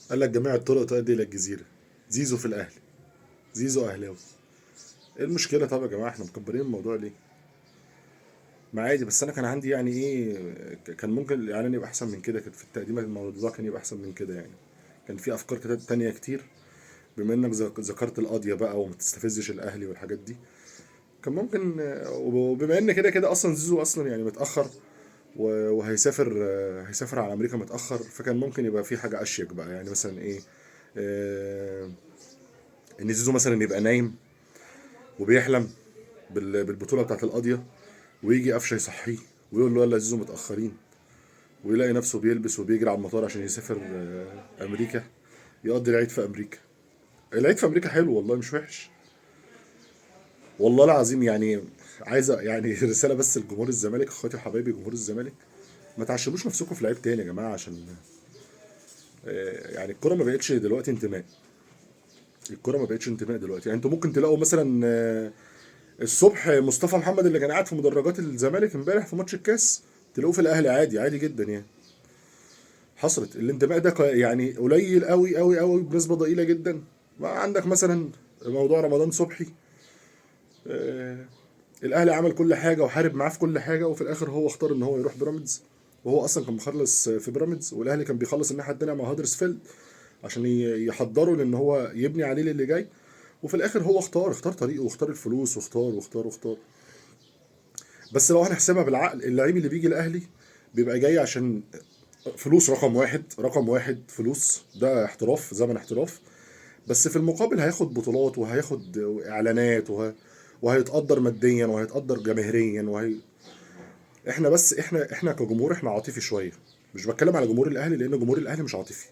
قال لك جميع الطرق تؤدي الى الجزيره. زيزو في الاهلي. زيزو اهلاوي. ايه المشكله؟ طب يا جماعه احنا مكبرين الموضوع ليه؟ ما عادي، بس انا كان عندي يعني ايه، كان ممكن الاعلان يبقى احسن من كده، كان في التقديم الموضوع كان يبقى احسن من كده يعني. كان في افكار كده تانية كتير. بما انك ذكرت القضيه بقى وما تستفزش الاهلي والحاجات دي، كان ممكن. وبما ان كده كده اصلا زيزو اصلا يعني متاخر، وهيسافر، هيسافر على امريكا متاخر، فكان ممكن يبقى في حاجه اشيك بقى، يعني مثلا ايه، آه، ان زيزو مثلا يبقى نايم وبيحلم بالبطوله بتاعت القاضيه، ويجي قفشه يصحيه ويقول له يلا يا زيزو متاخرين، ويلاقي نفسه بيلبس وبيجري على المطار عشان يسافر امريكا، يقضي العيد في امريكا. العيد في امريكا حلو والله، مش وحش والله العظيم يعني. عايز يعني رساله بس لجمهور الزمالك، اخواتي وحبايبي جمهور الزمالك، ما تعشموش نفسكم في لعيب تاني يا جماعه، عشان يعني الكوره ما بقتش دلوقتي انتماء. الكوره ما بقتش انتماء دلوقتي. يعني انتوا ممكن تلاقوا مثلا الصبح مصطفى محمد اللي كان قاعد في مدرجات الزمالك امبارح في ماتش الكاس، تلاقوه في الاهلي عادي عادي جدا يعني. حصلت الانتماء ده يعني قليل قوي قوي قوي بنسبه ضئيله جدا. ما عندك مثلا موضوع رمضان صبحي، آه، الاهلي عمل كل حاجه وحارب معاه في كل حاجه، وفي الاخر هو اختار ان هو يروح بيراميدز، وهو اصلا كان مخلص في بيراميدز، والاهلي كان بيخلص الناحيه التانيه مع هادرسفيلد عشان يحضروا لان هو يبني عليه للي جاي. وفي الاخر هو اختار طريقه، واختار الفلوس، واختار. بس لو هنحسبها بالعقل، اللعيب اللي بيجي الاهلي بيبقى جاي عشان فلوس، رقم واحد، رقم واحد فلوس، ده احتراف، زمن احتراف. بس في المقابل هياخد بطولات، وهياخد اعلانات، وهيتقدر ماديا، وهيتقدر جماهيريا، احنا بس احنا كجمهور احنا عاطفي شويه. مش بتكلم على جمهور الاهلي لان جمهور الاهلي مش عاطفي.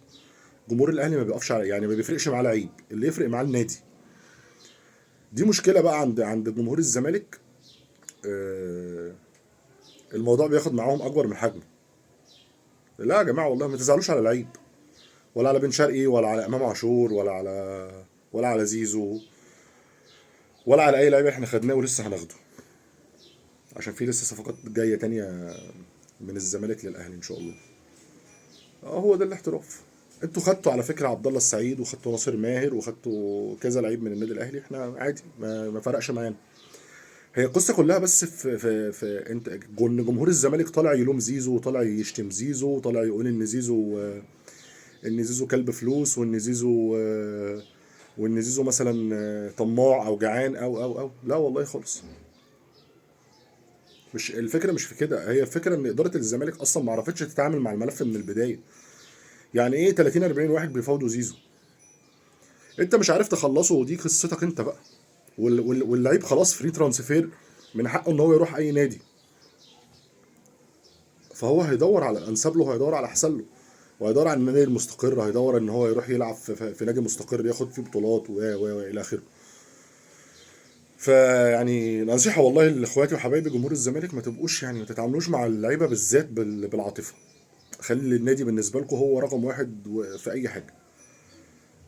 جمهور الاهلي ما بيقفش على، يعني ما بيفرقش معاه لعيب، اللي يفرق معاه النادي. دي مشكله بقى عند جمهور الزمالك. آه، الموضوع بياخد معاهم اكبر من حجمه. لا يا جماعه والله ما تزعلوش على لعيب، ولا على بن شرقي، ولا على امام عاشور، ولا على زيزو، ولا على اي لعيب احنا خدناه ولسه هناخده، عشان في لسه صفقات جايه تانية من الزمالك للاهلي ان شاء الله. اه هو ده الاحتراف. انتوا خدتوا على فكره عبد الله السعيد، وخدتوا ناصر ماهر، وخدتوا كذا لعيب من النادي الاهلي، احنا عادي ما فرقش معانا. هي القصه كلها بس في انت جمهور الزمالك طالع يلوم زيزو، وطالع يشتم زيزو، وطالع يقول ان زيزو، ان زيزو كلب فلوس، وان زيزو مثلا طماع او جعان او لا والله خالص. مش الفكره، مش في كده، هي الفكره ان اداره الزمالك اصلا ما عرفتش تتعامل مع الملف من البدايه. يعني ايه 30 40 واحد بيفاوضوا زيزو؟ انت مش عارف تخلصه، ودي قصتك انت بقى. واللعيب خلاص فري ترانسفير، من حقه ان هو يروح اي نادي. فهو هيدور على الانسب له، هيدور على احسن له، وهيدور على النادي المستقر، هيدور ان هو يروح يلعب في نادي مستقر ياخد فيه بطولات الى اخره. فيعني نصيحه والله لاخواتي وحبايبي جمهور الزمالك، ما تبقوش يعني، ما تتعاملوش مع اللعيبه بالذات بالعاطفه. خلي النادي بالنسبه لكم هو رقم واحد في اي حاجه.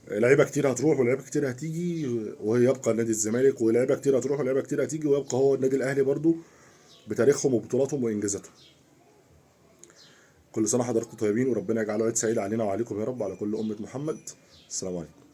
لعيبه كتير هتروح ولعيبه كتير هتيجي، ويبقى نادي الزمالك، ولعيبه كتير هتروح ولعيبه كتير هتيجي، ويبقى هو النادي الاهلي برضو بتاريخهم وبطولاتهم وانجازاتهم. كل سنه حضراتكم طيبين، وربنا يجعله عيد سعيد علينا وعليكم يا رب، على كل امه محمد. السلام عليكم.